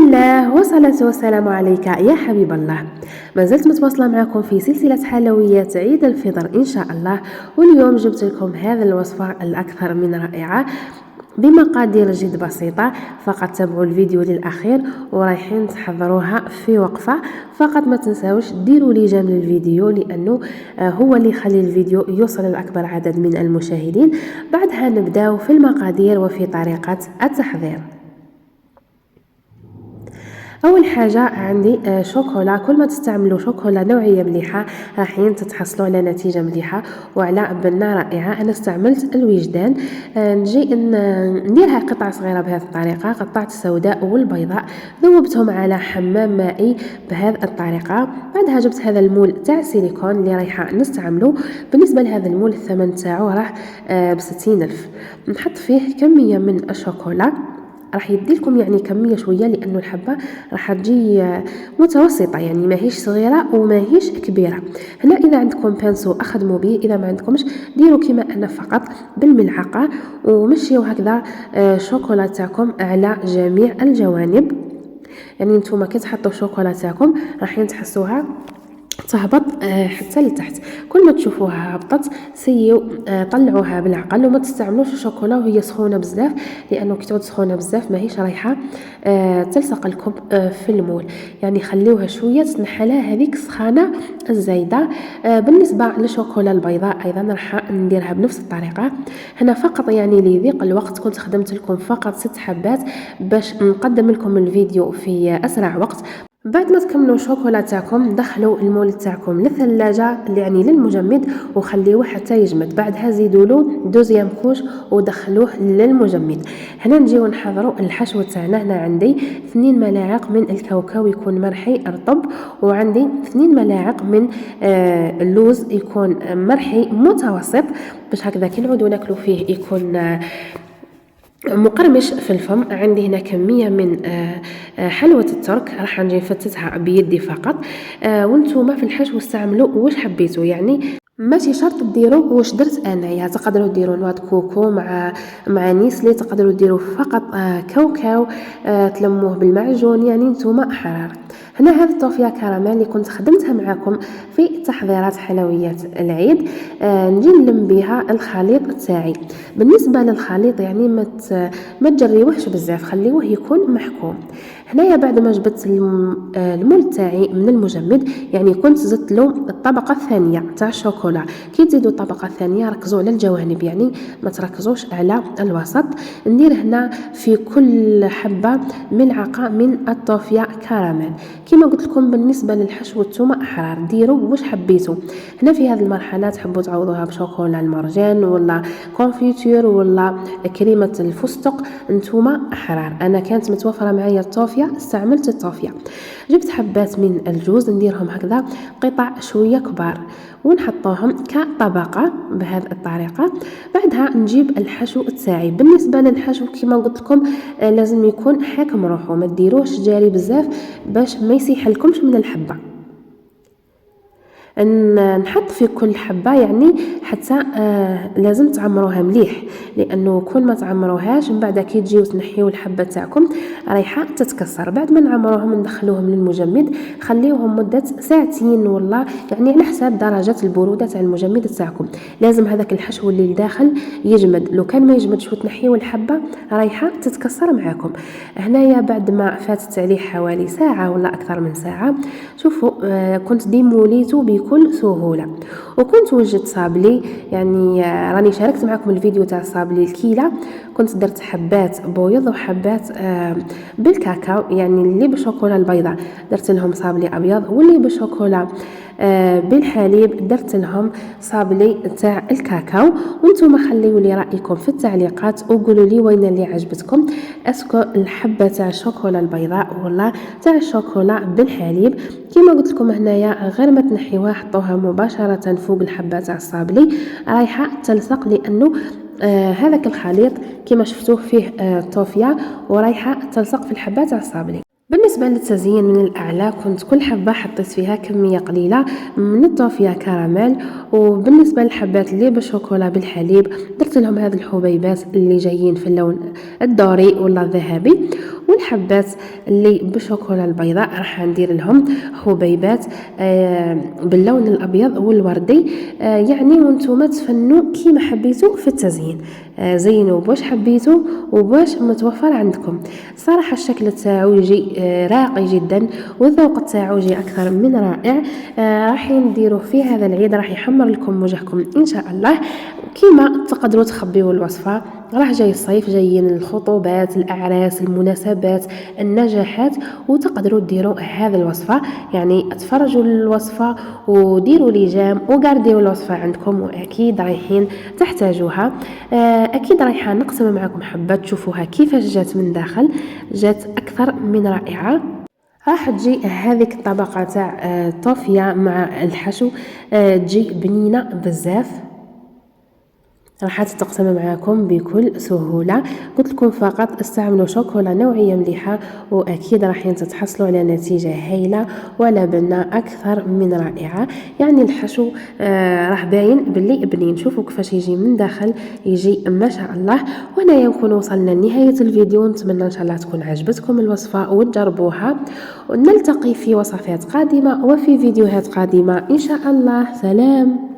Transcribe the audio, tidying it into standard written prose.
الله والصلاة والسلام عليك يا حبيب الله. ما زلت متواصلة معكم في سلسلة حلويات عيد الفطر إن شاء الله، واليوم جبت لكم هذه الوصفة الأكثر من رائعة بمقادير جد بسيطة. فقط تابعوا الفيديو للأخير ورايحين تحضروها في وقفة. فقط ما تنساوش ديروا لي جيم للفيديو لأنه هو اللي يخلي الفيديو يوصل لأكبر عدد من المشاهدين. بعدها نبداو في المقادير وفي طريقة التحضير. اول حاجه عندي شوكولا. كل ما تستعملوا شوكولا نوعيه مليحه راحين تتحصلوا على نتيجه مليحه وعلى بنه رائعه. انا استعملت الوجدان. نجي نديرها قطع صغيره بهذه الطريقه. قطعت السوداء والبيضاء ذوبتهم على حمام مائي بهذه الطريقه. بعدها جبت هذا المول تاع سيليكون اللي رايحه نستعمله. بالنسبه لهذا المول الثمن تاعو راه ب60 ألف. نحط فيه كميه من الشوكولا، راح يديلكم يعني كميه شويه لانه الحبه راح تجي متوسطه، يعني ماهيش صغيره وماهيش كبيره. هنا اذا عندكم بانسو اخدموا به، اذا ما عندكمش ديروا كما انا فقط بالملعقه ومشيوا هكذا شوكولا تاعكم على جميع الجوانب. يعني نتوما كي تحطوا الشوكولا تاعكم راح تحسوها تهبط حتى لتحت. كل ما تشوفوها هبطت سيو طلعوها بالعقل وما تستعملوش الشوكولا وهي سخونه بزاف، لانه كي تعود سخونه بزاف ماهيش رايحه تلصق لكم في المول. يعني خليوها شويه تنحلها هذيك السخانه الزايده. بالنسبه للشوكولا البيضاء ايضا راح نديرها بنفس الطريقه. هنا فقط يعني لضيق الوقت كنت خدمت لكم فقط 6 حبات باش نقدم لكم الفيديو في اسرع وقت. بعد ما تكملوا الشوكولا تاعكم دخلوا المول تاعكم للثلاجه يعني للمجمد وخليوه حتى يجمد. بعدها زيدوا له دوزيام كوش ودخلوه للمجمد. هنا نجيو نحضروا الحشو تاعنا. هنا عندي 2 ملاعق من الكاوكاو يكون مرحي رطب، وعندي 2 ملاعق من اللوز يكون مرحي متوسط باش هكذا كي نعودوا ناكلوا فيه يكون مقرمش في الفم. عندي هنا كمية من حلوة الترك راح نجي نفتتها بيدي فقط. وانتوما في الحشو استعملوا واش حبيتوا، يعني ماشي شرط ديروا واش درت انايا. تقدروا ديروا نواد كوكو مع نيسلي، تقدروا ديروا فقط كاوكاو تلموه بالمعجون، يعني نتوما حرار. هنا هذه الطوفيه كراميل اللي كنت خدمتها معكم في تحضيرات حلويات العيد. نجي نلم بها الخليط تاعي. بالنسبه للخليط يعني ما تجريوهش بزاف، خليوه يكون محكوم. هنايا بعد ما جبت المول تاعي من المجمد، يعني كنت زدت له الطبقه الثانيه تاع الشوكولا. كي تزيدوا الطبقه الثانيه ركزوا على الجوانب، يعني ما تركزوش على الوسط. ندير هنا في كل حبه ملعقه من الطوفيه كراميل. كما قلت لكم بالنسبه للحشو نتوما احرار ديروا واش حبيتوا. هنا في هذه المرحله تحبوا تعوضوها بشوكولا المرجان ولا كونفيتور ولا كريمه الفستق، نتوما احرار. انا كانت متوفره معايا الطوفيه استعملت الطوفيه. جبت حبات من الجوز نديرهم هكذا قطع شويه كبار ونحطوهم كطبقه بهذه الطريقه. بعدها نجيب الحشو تاعي. بالنسبه للحشو كما قلت لكم لازم يكون حاكم روحه، ما ديروش جاري بزاف باش ما يسيح لكمش من الحبه. نحط في كل حبه يعني حتى لازم تعمروها مليح، لانه كل ما تعمروهاش من بعد كي تجيو تنحيو الحبه تاعكم رايحه تتكسر. بعد ما نعمروهم ندخلوهم للمجمد، خليوهم مده ساعتين ولا يعني على حساب درجه البروده تاع المجمد تاعكم. لازم هذاك الحشو اللي لداخل يجمد، لو كان ما يجمدش وتنحيو الحبه رايحه تتكسر معاكم. هنايا بعد ما فاتت عليه حوالي ساعه ولا اكثر من ساعه، شوفوا كنت ديموليتو بكل سهوله. وكنت وجدت صابلي، يعني راني شاركت معكم الفيديو تاع صابلي الكيله. كنت درت حبات بيض وحبات بالكاكاو، يعني اللي بالشوكولا البيضاء درت لهم صابلي ابيض، واللي بالشوكولا بالحليب درت لهم صابلي تاع الكاكاو. وانتم خليوا لي رايكم في التعليقات وقولوا لي وين اللي عجبتكم، اسكو الحبه تاع الشوكولا البيضاء ولا تاع الشوكولا بالحليب. كما قلت لكم هنايا غير ما تنحيوها حطوها مباشره فوق الحبه تاع الصابلي رايحه تلصق، لانه هذاك الخليط كما شفتوه فيه طوفيه ورايحه تلصق في الحبه تاع الصابلي. بالنسبة للتزيين من الأعلى كنت كل حبة حطيت فيها كمية قليلة من الطوفية كراميل، وبالنسبة للحبات اللي بالشوكولا بالحليب درت لهم هاد الحبيبات اللي جايين في اللون الدوري ولا الذهبي، والحبات اللي بالشوكولا البيضاء راح ندير لهم حبيبات باللون الأبيض والوردي. يعني وانتم تفنوا كيما حبيتوا في التزيين، زينوا باش حبيتوا وباش متوفر عندكم. صراحة الشكل تاعو يجي راقي جدا، والذوق تاعو يجي اكثر من رائع. راح نديروه في هذا العيد، راح يحمر لكم وجهكم ان شاء الله. كيما تقدروا تخبيوا الوصفة، راه جاي الصيف، جايين الخطوبات، الاعراس، المناسبات، النجاحات، وتقدروا ديروا هذه الوصفة. يعني تفرجوا الوصفة وديروا لجام وقارديوا الوصفة عندكم، واكيد رايحين تحتاجوها. اكيد رايحه نقسم معكم حبه تشوفوها كيفاش جات من داخل، جات اكثر من رائعه. راح تجي هذيك الطبقه تاع الطوفيه مع الحشو، تجي بنينه بزاف، راح تتقسم معاكم بكل سهولة. قلت لكم فقط استعملوا شوكولا نوعية مليحة، وأكيد راح تتحصلوا على نتيجة هايلة ولبنة أكثر من رائعة. يعني الحشو راح باين باللي بنين، شوفوا كيفاش يجي من داخل، يجي ما شاء الله. وهنايا نكون وصلنا لنهاية الفيديو، نتمنى إن شاء الله تكون عجبتكم الوصفة وتجربوها، ونلتقي في وصفات قادمة وفي فيديوهات قادمة إن شاء الله. سلام.